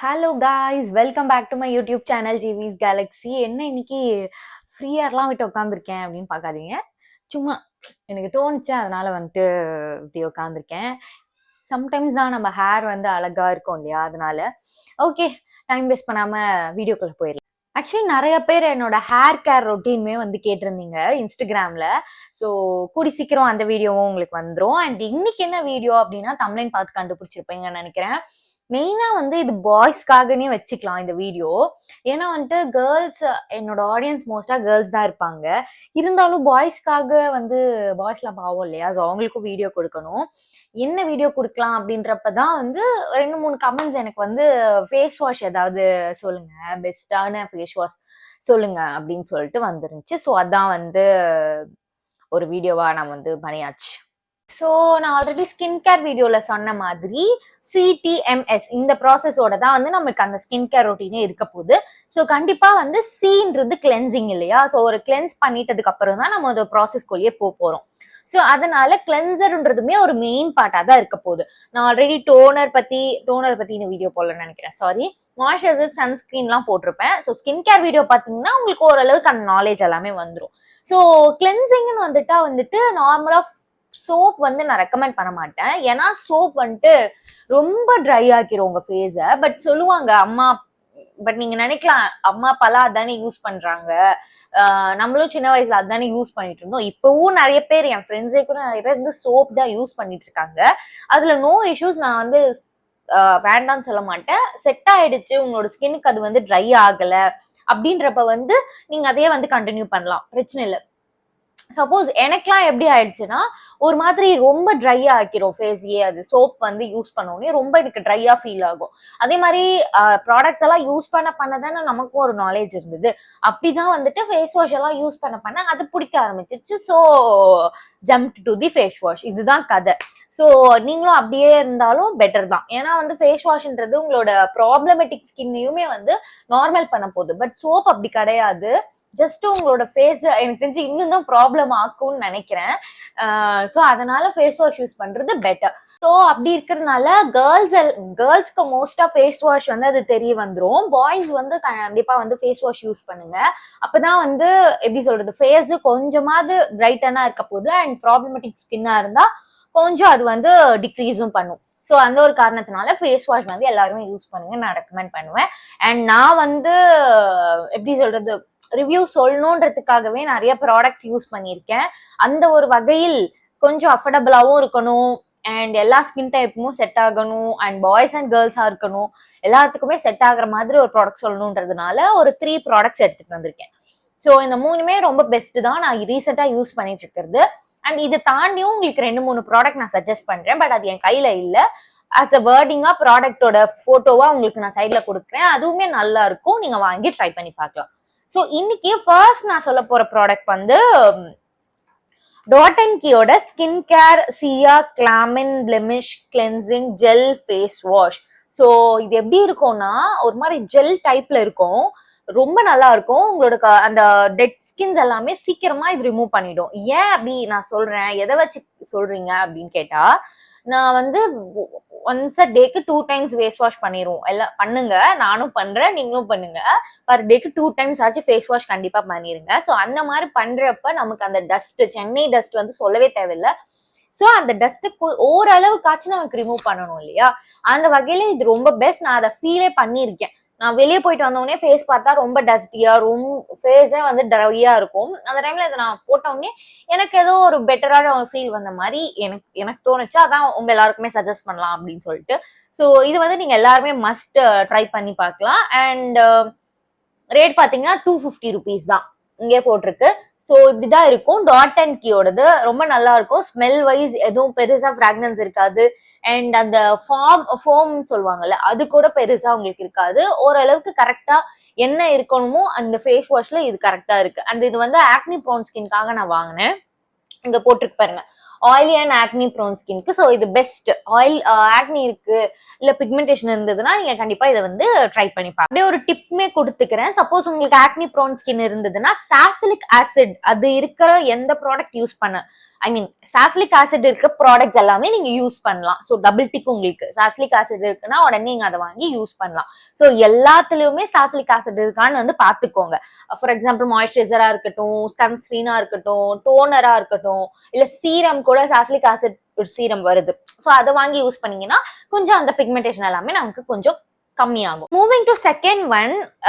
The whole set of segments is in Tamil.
Hello guys, welcome back to my YouTube channel GV's Galaxy. என்ன இன்னைக்கு ஃப்ரீயாலாம் விட்டு உட்காந்துருக்கேன் அப்படின்னு பார்க்காதீங்க. சும்மா எனக்கு தோணுச்சு, அதனால வந்துட்டு இப்படி உட்காந்துருக்கேன். சம்டைம்ஸ் தான் நம்ம ஹேர் வந்து அழகா இருக்கும் இல்லையா, அதனால ஓகே, டைம் வேஸ்ட் பண்ணாம வீடியோக்குள்ள போயிடலாம். ஆக்சுவலி நிறைய பேர் என்னோட ஹேர் கேர் ரொட்டீனுமே வந்து கேட்டிருந்தீங்க இன்ஸ்டாகிராம்ல. ஸோ கூடி சீக்கிரம் அந்த வீடியோவும் உங்களுக்கு வந்துடும். அண்ட் இன்னைக்கு என்ன வீடியோ அப்படின்னா, தம்ப்லைன் பார்த்து கண்டுபிடிச்சிருப்பீங்கன்னு நினைக்கிறேன். மெயினா வந்து இது பாய்ஸ்க்காகனே வச்சுக்கலாம் இந்த வீடியோ. ஏன்னா வந்துட்டு கேர்ள்ஸ், என்னோட ஆடியன்ஸ் மோஸ்டா கேர்ள்ஸ் தான் இருப்பாங்க. இருந்தாலும் பாய்ஸ்க்காக வந்து பாய்ஸ்லாம் பாவம் இல்லையா, ஸோ அவங்களுக்கும் வீடியோ கொடுக்கணும். என்ன வீடியோ கொடுக்கலாம் அப்படின்றப்பதான் வந்து 2-3 கமெண்ட்ஸ் எனக்கு வந்து ஃபேஸ் வாஷ் ஏதாவது சொல்லுங்க, பெஸ்டான ஃபேஸ் வாஷ் சொல்லுங்க அப்படின்னு சொல்லிட்டு வந்துருந்துச்சு. ஸோ அதான் வந்து ஒரு வீடியோவா நான் வந்து பண்ணியாச்சு. ஸோ நான் ஆல்ரெடி ஸ்கின் கேர் வீடியோவில் சொன்ன மாதிரி CTMS இந்த ப்ராசஸோட தான் வந்து நமக்கு அந்த ஸ்கின் கேர் ரொட்டீனே இருக்க போகுது. ஸோ கண்டிப்பாக வந்து சீன்றது கிளென்சிங் இல்லையா, ஸோ ஒரு கிளென்ஸ் பண்ணிட்டதுக்கு அப்புறம் தான் நம்ம அந்த ப்ராசஸ்க்குள்ளேயே போகிறோம். ஸோ அதனால கிளென்சர்ன்றதுமே ஒரு மெயின் பார்ட்டாக தான் இருக்க போகுது. நான் ஆல்ரெடி டோனர் பற்றி இந்த வீடியோ போடலன்னு நினைக்கிறேன், சாரி. மாய்ஸ்சரைசர், சன்ஸ்கிரீன்லாம் போட்டிருப்பேன். ஸோ ஸ்கின் கேர் வீடியோ பார்த்தீங்கன்னா உங்களுக்கு ஓரளவுக்கு அந்த நாலேஜ் எல்லாமே வந்துடும். ஸோ கிளென்சிங்னு வந்துட்டு நார்மலாக சோப் வந்து நான் ரெக்கமெண்ட் பண்ண மாட்டேன். ஏன்னா சோப் வந்துட்டு ரொம்ப ட்ரை ஆக்கிரும் உங்க ஃபேஸ. பட் சொல்லுவாங்க அம்மா, பட் நீங்க நினைக்கலாம் அம்மா அப்பாலாம் அதானே யூஸ் பண்றாங்க, நம்மளும் சின்ன வயசுல அதானே யூஸ் பண்ணிட்டு இருந்தோம். இப்பவும் நிறைய பேர், என் ஃப்ரெண்ட்ஸே கூட நிறைய பேர் வந்து சோப் தான் யூஸ் பண்ணிட்டு இருக்காங்க. அதுல நோ இஷ்யூஸ். நான் வந்து வேண்டாம்னு சொல்ல மாட்டேன். செட் ஆயிடுச்சு, உங்களோட ஸ்கின்னுக்கு அது வந்து ட்ரை ஆகல அப்படின்றப்ப வந்து நீங்க அதையே வந்து கண்டினியூ பண்ணலாம், பிரச்சனை இல்லை. சப்போஸ் எனக்குலாம் எப்படி ஆயிடுச்சுன்னா, ஒரு மாதிரி ரொம்ப ட்ரையா ஆக்கிரும் ஃபேஸையே. அது சோப் வந்து யூஸ் பண்ணோடனே ரொம்ப எனக்கு ட்ரையா ஃபீல் ஆகும். அதே மாதிரி ப்ராடக்ட்ஸ் எல்லாம் யூஸ் பண்ண தானே நமக்கும் ஒரு நாலேஜ் இருந்தது. அப்படிதான் வந்துட்டு ஃபேஸ் வாஷ் எல்லாம் யூஸ் பண்ண அது பிடிக்க ஆரம்பிச்சிருச்சு. So jump to the face wash, இதுதான் கதை. ஸோ நீங்களும் அப்படியே இருந்தாலும் பெட்டர் தான். ஏன்னா வந்து ஃபேஸ் வாஷ்ன்றது உங்களோட ப்ராப்ளமேட்டிக் ஸ்கின்னையுமே வந்து நார்மல் பண்ண போகுது. பட் சோப் அப்படி கிடையாது. ஜஸ்ட் உங்களோட ஃபேஸ் எனக்கு தெரிஞ்சு இன்னும் தான் ப்ராப்ளம் ஆக்கும்னு நினைக்கிறேன். ஸோ அதனால ஃபேஸ் வாஷ் யூஸ் பண்றது பெட்டர். ஸோ அப்படி இருக்கிறதுனால கேர்ள்ஸ்க்கு மோஸ்டா ஃபேஸ் வாஷ் வந்து அது தெரிய வந்துடும். பாய்ஸ் வந்து கண்டிப்பா வந்து ஃபேஸ் வாஷ் யூஸ் பண்ணுங்க. அப்பதான் வந்து எப்படி சொல்றது, ஃபேஸ் கொஞ்சமாவது பிரைட்டனா இருக்க போகுது. அண்ட் ப்ராப்ளமேட்டிக் ஸ்கின்னா இருந்தா கொஞ்சம் அது வந்து டிக்ரீஸும் பண்ணும். ஸோ அந்த ஒரு காரணத்தினால ஃபேஸ் வாஷ் வந்து எல்லாருமே யூஸ் பண்ணுங்க, நான் ரெக்கமெண்ட் பண்ணுவேன். அண்ட் நான் வந்து எப்படி சொல்றது, ரிவ்யூ சொல்லணுன்றதுக்காகவே நிறைய ப்ராடக்ட்ஸ் யூஸ் பண்ணியிருக்கேன். அந்த ஒரு வகையில் கொஞ்சம் அஃபோர்டபுளாகவும் இருக்கணும், அண்ட் எல்லா ஸ்கின் டைப்பும் செட் ஆகணும், அண்ட் பாய்ஸ் அண்ட் கேர்ள்ஸா இருக்கணும், எல்லாத்துக்குமே செட் ஆகுற மாதிரி ஒரு ப்ராடக்ட் சொல்லணுன்றதுனால ஒரு 3 ப்ராடக்ட்ஸ் எடுத்துட்டு வந்திருக்கேன். ஸோ இந்த 3மே ரொம்ப பெஸ்ட் தான், நான் ரீசெண்டா யூஸ் பண்ணிட்டு இருக்கிறது. அண்ட் இதை தாண்டியும் உங்களுக்கு 2-3 ப்ராடக்ட் நான் சஜஸ்ட் பண்றேன். பட் அது என் கையில இல்லை. ஆஸ் அ வேர்டிங்கா ப்ராடக்டோட போட்டோவா உங்களுக்கு நான் சைட்ல கொடுக்குறேன். அதுவுமே நல்லா இருக்கும், நீங்க வாங்கி ட்ரை பண்ணி பார்க்கலாம். ஸோ இன்னைக்கு ஃபர்ஸ்ட் நான் சொல்ல போற ப்ராடக்ட் வந்து டாட் அண்ட் கீயோட skin care cica calming blemish cleansing gel face wash. So இது எப்படி இருக்கும்னா, ஒரு மாதிரி ஜெல் டைப்ல இருக்கும், ரொம்ப நல்லா இருக்கும். உங்களோட அந்த டெட் ஸ்கின்ஸ் எல்லாமே சீக்கிரமா இது ரிமூவ் பண்ணிடும். ஏன் அப்படி நான் சொல்றேன், எதை வச்சு சொல்றீங்க அப்படின்னு கேட்டா, நான் வந்து ஒன்ஸ் அ டேக்கு 2 டைம்ஸ் ஃபேஸ் வாஷ் பண்ணிடுவோம். எல்லாம் பண்ணுங்க, நானும் பண்றேன், நீங்களும் பண்ணுங்க. பர் டேக்கு 2 டைம்ஸ் ஆச்சு ஃபேஸ் வாஷ் கண்டிப்பா பண்ணிருங்க. ஸோ அந்த மாதிரி பண்றப்ப நமக்கு அந்த டஸ்ட், சென்னை டஸ்ட் வந்து சொல்லவே தேவையில்லை. ஸோ அந்த டஸ்ட்டுக்கு ஓரளவுக்காச்சும் நமக்கு ரிமூவ் பண்ணணும் இல்லையா, அந்த வகையில இது ரொம்ப பெஸ்ட். நான் அதை ஃபீலே பண்ணியிருக்கேன். நான் வெளியே போயிட்டு வந்தோடனே ஃபேஸ் பார்த்தா ரொம்ப டஸ்டியா, ரொம்ப ஃபேஸே வந்து ட்ரையா இருக்கும். அந்த டைம்ல இதை நான் போட்டோடனே எனக்கு ஏதோ ஒரு பெட்டரான ஒரு ஃபீல் வந்த மாதிரி எனக்கு தோணுச்சு. அதான் உங்க எல்லாருக்குமே சஜஸ்ட் பண்ணலாம் அப்படின்னு சொல்லிட்டு. ஸோ இது வந்து நீங்க எல்லாருமே மஸ்ட் ட்ரை பண்ணி பார்க்கலாம். அண்ட் ரேட் பாத்தீங்கன்னா 250 ருபீஸ் தான் இங்கே போட்டிருக்கு. ஸோ இப்படிதான் இருக்கும். டாட் அண்ட் கீயோடது ரொம்ப நல்லா இருக்கும். ஸ்மெல் வைஸ் எதுவும் பெருசா ஃப்ராக்ரன்ஸ் இருக்காது. அண்ட் அந்த ஃபோம் சொல்லுவாங்கல்ல, அது கூட பெருசா உங்களுக்கு இருக்காது. ஓரளவுக்கு கரெக்டா என்ன இருக்கணுமோ அந்த ஃபேஸ் வாஷ்ல இது கரெக்டா இருக்கு. அண்ட் இது வந்து ஆக்னி ப்ரோன் ஸ்கின்காக நான் வாங்கினேன். இங்க போட்டிருக்கு பாருங்க, ஆயிலி அண்ட் ஆக்னி ப்ரோன் ஸ்கின்க்கு. ஸோ இது பெஸ்ட். ஆயில் ஆக்னி இருக்கு, இல்ல பிக்மெண்டேஷன் இருந்ததுன்னா நீங்க கண்டிப்பா இதை வந்து ட்ரை பண்ணி பாருங்க. அப்படியே ஒரு டிப்மே கொடுத்துக்கிறேன். சப்போஸ் உங்களுக்கு ஆக்னி ப்ரோன் ஸ்கின் இருந்ததுன்னா சாசிலிக் ஆசிட் அது இருக்கிற எந்த ப்ராடக்ட் யூஸ் பண்ண ஐ மீன் சாசிலிக் ஆசிட் இருக்க ப்ராடக்ட்ஸ் எல்லாமே நீங்க யூஸ் பண்ணலாம். ஸோ டபுள் டிக் உங்களுக்கு சாசிலிக் ஆசிட் இருக்குன்னா உடனே நீங்க அதை வாங்கி யூஸ் பண்ணலாம். ஸோ எல்லாத்துலயுமே சாசிலிக் ஆசிட் இருக்கான்னு வந்து பாத்துக்கோங்க. ஃபார் எக்ஸாம்பிள் மாய்ஸ்சரைசரா இருக்கட்டும், சன்ஸ்கிரீனா இருக்கட்டும், டோனரா இருக்கட்டும், இல்ல சீரம் கூட சாசிலிக் ஆசிட் சீரம் வருது. ஸோ அதை வாங்கி யூஸ் பண்ணீங்கன்னா கொஞ்சம் அந்த பிக்மெண்டேஷன் எல்லாமே நமக்கு கொஞ்சம் கம்மியாகும். மூவிங் டு செகண்ட் ஒன்,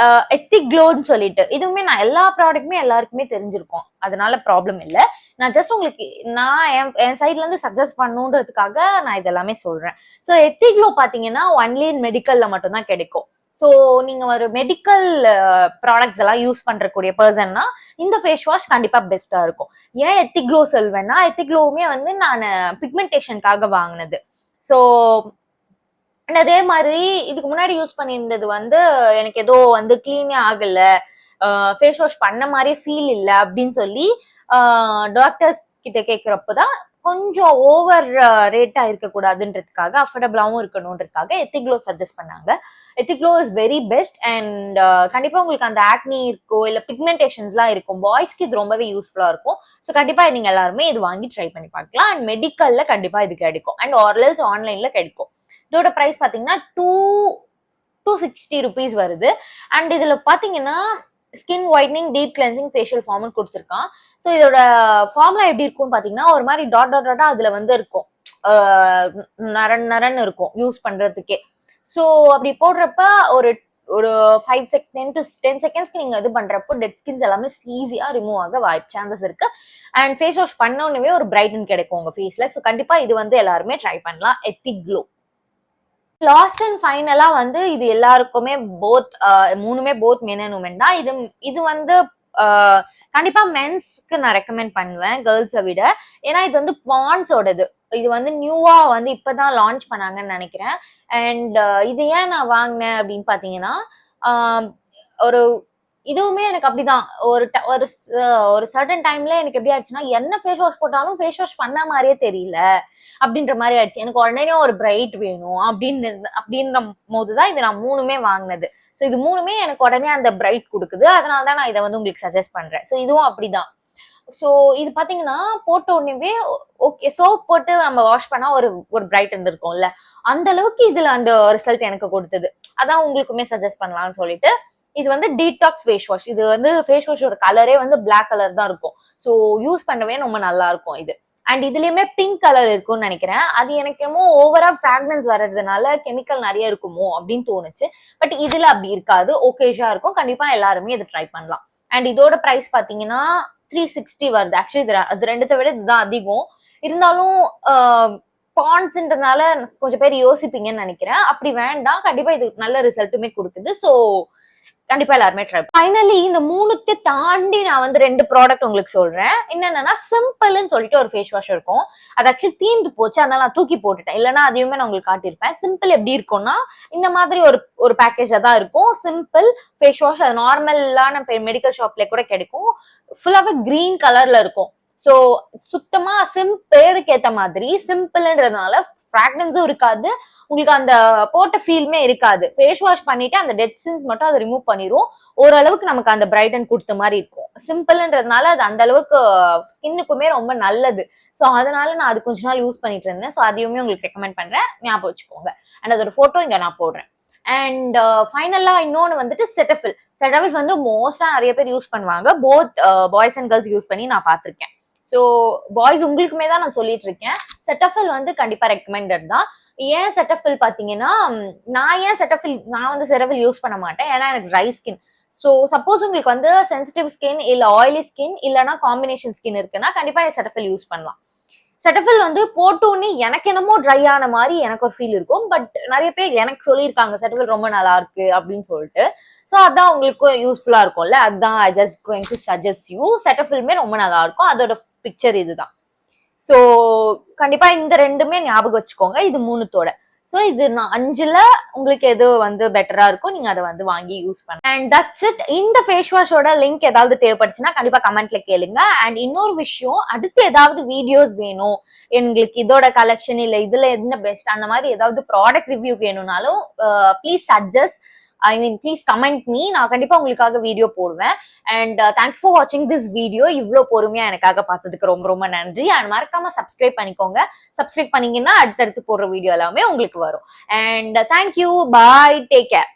எத்திக் க்ளோன்னு சொல்லிட்டு, இதுவுமே நான் எல்லா ப்ராடக்ட்டுமே எல்லாருக்குமே தெரிஞ்சிருக்கும், அதனால ப்ராப்ளம் இல்லை. நான் ஜஸ்ட் உங்களுக்கு நான் என் சைட்ல இருந்து சஜஸ்ட் பண்ணுன்றதுக்காக நான் இதெல்லாமே சொல்றேன். ஸோ எத்திக் க்ளோ பாத்தீங்கன்னா ஒன்லி மெடிக்கல்ல மட்டும் தான் கிடைக்கும். ஸோ நீங்க ஒரு மெடிக்கல் ப்ராடக்ட்ஸ் எல்லாம் யூஸ் பண்றக்கூடிய பர்சன்னா இந்த ஃபேஸ் வாஷ் கண்டிப்பா பெஸ்டா இருக்கும். ஏன் எத்திக் க்ளோ சொல்வேன்னா, எத்திக் க்ளோவுமே வந்து நான் பிக்மெண்டேஷனுக்காக வாங்கினது. ஸோ அதே மாதிரி இதுக்கு முன்னாடி யூஸ் பண்ணியிருந்தது வந்து எனக்கு ஏதோ வந்து கிளீனே ஆகல, ஃபேஸ் வாஷ் பண்ண மாதிரியே ஃபீல் இல்லை அப்படின்னு சொல்லி டாக்டர்ஸ் கிட்ட கேட்கிறப்பதான் கொஞ்சம் ஓவர் ரேட்டா இருக்கக்கூடாதுன்றதுக்காக, அஃபோர்டபுளாவும் இருக்கணும்ன்றதுக்காக எத்திக் க்ளோ சஜஸ்ட் பண்ணாங்க. Ethiglo is very best. And கண்டிப்பா உங்களுக்கு அந்த ஆக்னி இருக்கோ இல்ல பிக்மெண்டேஷன்ஸ்லாம் இருக்கும், பாய்ஸ்க்கு இது ரொம்பவே யூஸ்ஃபுல்லா இருக்கும். ஸோ கண்டிப்பா நீங்க எல்லாருமே இது வாங்கி ட்ரை பண்ணி பார்க்கலாம். அண்ட் மெடிக்கல்ல கண்டிப்பா இது கிடைக்கும். அண்ட் ஆர்எல்ஸ் ஆன்லைன்ல கிடைக்கும். இதோட பிரைஸ் பாத்தீங்கன்னா 260 rupees வருது. அண்ட் இதுல பாத்தீங்கன்னா skin whitening, deep cleansing, facial ஃபார்ம்னு கொடுத்துருக்கான். ஸோ இதோட ஃபார்முலா எப்படி இருக்கும்னு பாத்தீங்கன்னா ஒரு மாதிரி டாட்டா அதுல வந்து இருக்கும், நரன் இருக்கும் யூஸ் பண்றதுக்கே. ஸோ அப்படி போடுறப்ப ஒரு ஒரு 10 செகண்ட்ஸ்க்கு நீங்க இது பண்றப்போ டெட் ஸ்கின்ஸ் எல்லாமே ஈஸியா ரிமூவ் ஆக சான்சஸ் இருக்கு. அண்ட் ஃபேஸ் வாஷ் பண்ண உடனே ஒரு பிரைட்டன் கிடைக்கும் உங்க ஃபேஸ்ல. ஸோ கண்டிப்பா இது வந்து எல்லாருமே ட்ரை பண்ணலாம், எத்திக் க்ளோ. லாஸ்ட் அண்ட் ஃபைனலா வந்து இது எல்லாருக்குமே மூணுமே போத் மென் அண்ட் உமன் தான். இது வந்து கண்டிப்பா மென்ஸ்க்கு நான் ரெக்கமெண்ட் பண்ணுவேன் கேர்ள்ஸை விட. ஏன்னா இது வந்து பாண்ட்ஸோடது. இது வந்து நியூவா வந்து இப்பதான் லான்ச் பண்ணாங்கன்னு நினைக்கிறேன். அண்ட் இது ஏன் நான் வாங்கினேன் அப்படின்னு பாத்தீங்கன்னா, ஒரு இதுவுமே எனக்கு அப்படிதான் ஒரு சர்டன் டைம்ல எனக்கு எப்படி ஆச்சுன்னா, என்ன ஃபேஸ் வாஷ் போட்டாலும் ஃபேஸ் வாஷ் பண்ண மாதிரியே தெரியல அப்படின்ற மாதிரி ஆயிடுச்சு. எனக்கு உடனே ஒரு பிரைட் வேணும் அப்படின்ற போதுதான் இது நான் மூணுமே வாங்கினது. ஸோ இது மூணுமே எனக்கு உடனே அந்த பிரைட் கொடுக்குது. அதனாலதான் நான் இதை வந்து உங்களுக்கு சஜஸ்ட் பண்றேன். ஸோ இதுவும் அப்படிதான். ஸோ இது பாத்தீங்கன்னா போட்ட உடனே ஓகே, சோப் போட்டு நம்ம வாஷ் பண்ணா ஒரு பிரைட் இருந்திருக்கும்ல, அந்த அளவுக்கு இதுல அந்த ரிசல்ட் எனக்கு கொடுத்தது. அதான் உங்களுக்குமே சஜஸ்ட் பண்ணலாம்னு சொல்லிட்டு இது வந்து டீடாக்ஸ் ஃபேஸ் வாஷ். இது வந்து ஃபேஸ் வாஷோட கலரே வந்து பிளாக் கலர் தான் இருக்கும். ஸோ யூஸ் பண்ணவே ரொம்ப நல்லா இருக்கும் இது. அண்ட் இதுலயுமே பிங்க் கலர் இருக்கும்னு நினைக்கிறேன். அது எனக்கு என்னமோ ஓவரா ஃப்ராக்ரன்ஸ் வர்றதுனால கெமிக்கல் நிறைய இருக்குமோ அப்படின்னு தோணுச்சு. பட் இதுல அப்படி இருக்காது, ஓகேஷா இருக்கும். கண்டிப்பா எல்லாருமே இதை ட்ரை பண்ணலாம். அண்ட் இதோட பிரைஸ் பாத்தீங்கன்னா 360 வருது. ஆக்சுவலி அது ரெண்டுத்தை விட இதுதான் அதிகம். இருந்தாலும் பாண்ட்ஸ்ன்றதுனால கொஞ்சம் பேர் யோசிப்பீங்கன்னு நினைக்கிறேன். அப்படி வேண்டாம், கண்டிப்பா இது நல்ல ரிசல்ட்டுமே கொடுக்குது. ஸோ கண்டிப்பா எல்லாருமே ட்ரை. ஃபைனலி இந்த மூணுத்தை தாண்டி நான் வந்து 2 ப்ராடக்ட் உங்களுக்கு சொல்றேன். என்னன்னா சிம்பிள்னு சொல்லிட்டு ஒரு ஃபேஸ் வாஷ் இருக்கும். அது ஆக்சுவலி தீர்ந்து போச்சு, அதனால நான் தூக்கி போட்டுட்டேன். இல்லைன்னா அதையுமே நான் உங்களுக்கு காட்டியிருப்பேன். சிம்பிள் எப்படி இருக்கும்னா இந்த மாதிரி ஒரு பேக்கேஜா தான் இருக்கும். Simple face wash. அது நார்மலான மெடிக்கல் ஷாப்ல கூட கிடைக்கும். ஃபுல்லாவே கிரீன் கலர்ல இருக்கும். ஸோ சுத்தமா பேருக்கு ஏத்த மாதிரி சிம்பிள்ன்றதுனால ஃப்ராக்ரன்ஸும் இருக்காது, உங்களுக்கு அந்த போட்ட ஃபீல்மே இருக்காது. ஃபேஸ் வாஷ் பண்ணிட்டு அந்த டெட் ஸ்கின்ஸ் மட்டும் அதை ரிமூவ் பண்ணிரும். ஓரளவுக்கு நமக்கு அந்த பிரைட்டன் கொடுத்த மாதிரி இருக்கும். சிம்பிள்ன்றதுனால அது அந்த அளவுக்கு ஸ்கின்னுக்குமே ரொம்ப நல்லது. ஸோ அதனால நான் அது கொஞ்ச நாள் யூஸ் பண்ணிட்டு இருந்தேன். ஸோ அதையுமே உங்களுக்கு ரெக்கமெண்ட் பண்றேன், ஞாபகம் வச்சுக்கோங்க. அண்ட் அதோட போட்டோ இங்க நான் போடுறேன். அண்ட் ஃபைனலா இன்னொன்னு வந்துட்டு செட்டஃபில். செட்டஃபில் வந்து மோஸ்டா நிறைய பேர் யூஸ் பண்ணுவாங்க. Both boys and girls use பண்ணி நான் பார்த்திருக்கேன். ஸோ பாய்ஸ் உங்களுக்குமே தான் நான் சொல்லிட்டு இருக்கேன். செட்டஃபில் வந்து கண்டிப்பா ரெக்கமெண்டட் தான். ஏன் செட்டஃபில் பாத்தீங்கன்னா, நான் வந்து செட்டஃபில் யூஸ் பண்ண மாட்டேன். ஏன்னா எனக்கு ட்ரை ஸ்கின். ஸோ சப்போஸ் உங்களுக்கு வந்து சென்சிட்டிவ் ஸ்கின் இல்ல ஆயிலி ஸ்கின் இல்லைன்னா காம்பினேஷன் ஸ்கின் இருக்குன்னா கண்டிப்பா செட்டஃபில் யூஸ் பண்ணலாம். செட்டஃபில் வந்து போட்டோன்னு எனக்கு என்னமோ ட்ரை ஆன மாதிரி எனக்கு ஒரு ஃபீல் இருக்கும். பட் நிறைய பேர் எனக்கு சொல்லியிருக்காங்க செட்டஃபில் ரொம்ப நல்லா இருக்கு அப்படின்னு சொல்லிட்டு. ஸோ அதான் உங்களுக்கு யூஸ்ஃபுல்லா இருக்கும்ல, அதுதான் I just going to suggest you. செட்டஃபில்மே ரொம்ப நல்லா இருக்கும். அதோட பிக்சர் இதுதான். ஸோ கண்டிப்பா இந்த ரெண்டுமே ஞாபகம் வச்சுக்கோங்க, இது மூணுத்தோட. ஸோ இது நான் 5ல உங்களுக்கு எது வந்து பெட்டரா இருக்கும், நீங்க அதை வந்து வாங்கி யூஸ் பண்ணுங்க. And that's it. இந்த ஃபேஸ் வாஷோட லிங்க் ஏதாவது தேவைப்படுச்சுன்னா கண்டிப்பா கமெண்ட்ல கேளுங்க. அண்ட் இன்னொரு விஷயம், அடுத்து ஏதாவது வீடியோஸ் வேணும் எங்களுக்கு, இதோட கலெக்ஷன் இல்ல இதுல என்ன பெஸ்ட் அந்த மாதிரி ஏதாவது ப்ராடக்ட் ரிவ்யூ வேணும்னாலும் please suggest. I mean please comment me, நான் கண்டிப்பா உங்களுக்காக வீடியோ போடுவேன். அண்ட் தேங்க்ஸ் ஃபார் வாட்சிங் திஸ் வீடியோ. இவ்வளோ பொறுமையா எனக்காக பார்த்ததுக்கு ரொம்ப ரொம்ப நன்றி. அண்ட் மறக்காம சப்ஸ்கிரைப் பண்ணிக்கோங்க. சப்ஸ்கிரைப் பண்ணீங்கன்னா அடுத்தடுத்து போடுற வீடியோ எல்லாமே உங்களுக்கு வரும். And thank you, bye, take care.